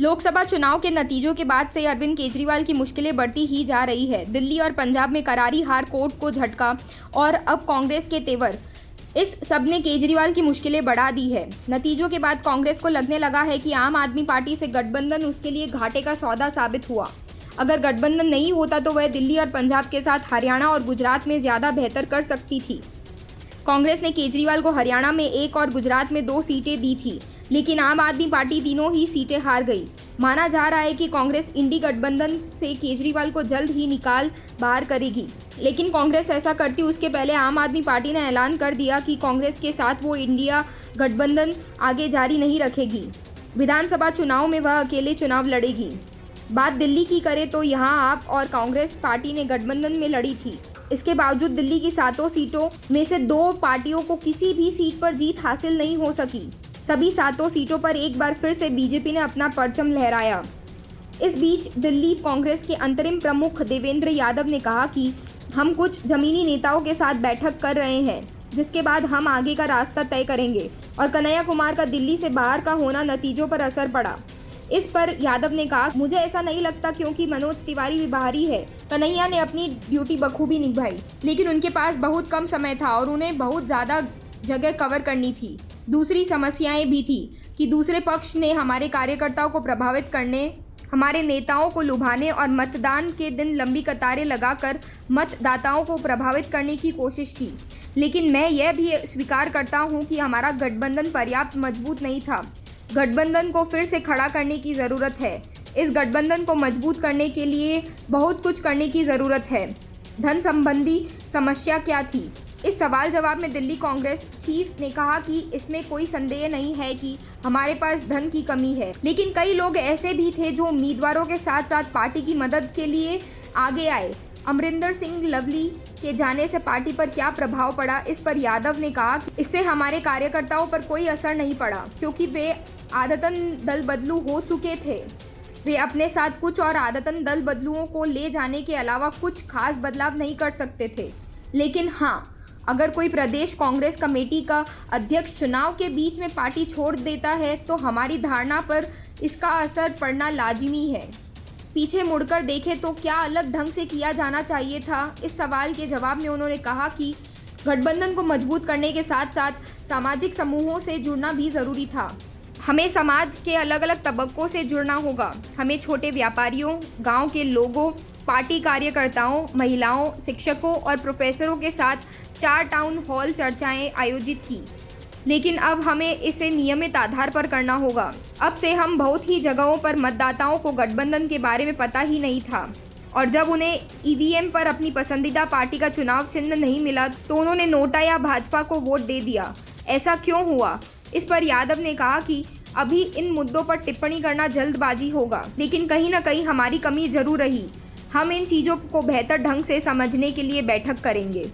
लोकसभा चुनाव के नतीजों के बाद से अरविंद केजरीवाल की मुश्किलें बढ़ती ही जा रही है। दिल्ली और पंजाब में करारी हार कोर्ट को झटका और अब कांग्रेस के तेवर, इस सब ने केजरीवाल की मुश्किलें बढ़ा दी है। नतीजों के बाद कांग्रेस को लगने लगा है कि आम आदमी पार्टी से गठबंधन उसके लिए घाटे का सौदा साबित हुआ। अगर गठबंधन नहीं होता तो वह दिल्ली और पंजाब के साथ हरियाणा और गुजरात में ज़्यादा बेहतर कर सकती थी। कांग्रेस ने केजरीवाल को हरियाणा में 1 और गुजरात में 2 सीटें दी थी, लेकिन आम आदमी पार्टी तीनों ही सीटें हार गई। माना जा रहा है कि कांग्रेस इंडी गठबंधन से केजरीवाल को जल्द ही निकाल बाहर करेगी, लेकिन कांग्रेस ऐसा करती उसके पहले आम आदमी पार्टी ने ऐलान कर दिया कि कांग्रेस के साथ वो इंडिया गठबंधन आगे जारी नहीं रखेगी। विधानसभा चुनाव में वह अकेले चुनाव लड़ेगी। बात दिल्ली की करें तो यहाँ आप और कांग्रेस पार्टी ने गठबंधन में लड़ी थी। इसके बावजूद दिल्ली की 7 सीटों में से 2 पार्टियों को किसी भी सीट पर जीत हासिल नहीं हो सकी। सभी 7 सीटों पर एक बार फिर से बीजेपी ने अपना परचम लहराया। इस बीच दिल्ली कांग्रेस के अंतरिम प्रमुख देवेंद्र यादव ने कहा कि हम कुछ जमीनी नेताओं के साथ बैठक कर रहे हैं, जिसके बाद हम आगे का रास्ता तय करेंगे। और कन्हैया कुमार का दिल्ली से बाहर का होना नतीजों पर असर पड़ा। इस पर यादव ने कहा, मुझे ऐसा नहीं लगता क्योंकि मनोज तिवारी भी बाहरी है। कन्हैया ने अपनी ड्यूटी बखूबी निभाई, लेकिन उनके पास बहुत कम समय था और उन्हें बहुत ज़्यादा जगह कवर करनी थी। दूसरी समस्याएं भी थी कि दूसरे पक्ष ने हमारे कार्यकर्ताओं को प्रभावित करने, हमारे नेताओं को लुभाने और मतदान के दिन लंबी कतारें लगाकर मतदाताओं को प्रभावित करने की कोशिश की। लेकिन मैं यह भी स्वीकार करता हूं कि हमारा गठबंधन पर्याप्त मजबूत नहीं था। गठबंधन को फिर से खड़ा करने की ज़रूरत है। इस गठबंधन को मजबूत करने के लिए बहुत कुछ करने की ज़रूरत है। धन संबंधी समस्या क्या थी? इस सवाल जवाब में दिल्ली कांग्रेस चीफ ने कहा कि इसमें कोई संदेह नहीं है कि हमारे पास धन की कमी है, लेकिन कई लोग ऐसे भी थे जो उम्मीदवारों के साथ साथ पार्टी की मदद के लिए आगे आए। अमरिंदर सिंह लवली के जाने से पार्टी पर क्या प्रभाव पड़ा, इस पर यादव ने कहा कि इससे हमारे कार्यकर्ताओं पर कोई असर नहीं पड़ा, क्योंकि वे आदतन दल बदलू हो चुके थे। वे अपने साथ कुछ और आदतन दल बदलुओं को ले जाने के अलावा कुछ खास बदलाव नहीं कर सकते थे। लेकिन हाँ, अगर कोई प्रदेश कांग्रेस कमेटी का अध्यक्ष चुनाव के बीच में पार्टी छोड़ देता है तो हमारी धारणा पर इसका असर पड़ना लाजिमी है। पीछे मुड़कर देखें तो क्या अलग ढंग से किया जाना चाहिए था? इस सवाल के जवाब में उन्होंने कहा कि गठबंधन को मजबूत करने के साथ साथ सामाजिक समूहों से जुड़ना भी ज़रूरी था। हमें समाज के अलग अलग तबकों से जुड़ना होगा। हमें छोटे व्यापारियों, गांव के लोगों, पार्टी कार्यकर्ताओं, महिलाओं, शिक्षकों और प्रोफेसरों के साथ 4 टाउन हॉल चर्चाएं आयोजित की, लेकिन अब हमें इसे नियमित आधार पर करना होगा। अब से हम बहुत ही जगहों पर मतदाताओं को गठबंधन के बारे में पता ही नहीं था, और जब उन्हें ईवीएम पर अपनी पसंदीदा पार्टी का चुनाव चिन्ह नहीं मिला तो उन्होंने नोटा या भाजपा को वोट दे दिया। ऐसा क्यों हुआ? इस पर यादव ने कहा कि अभी इन मुद्दों पर टिप्पणी करना जल्दबाजी होगा, लेकिन कहीं ना कहीं हमारी कमी जरूर रही। हम इन चीज़ों को बेहतर ढंग से समझने के लिए बैठक करेंगे।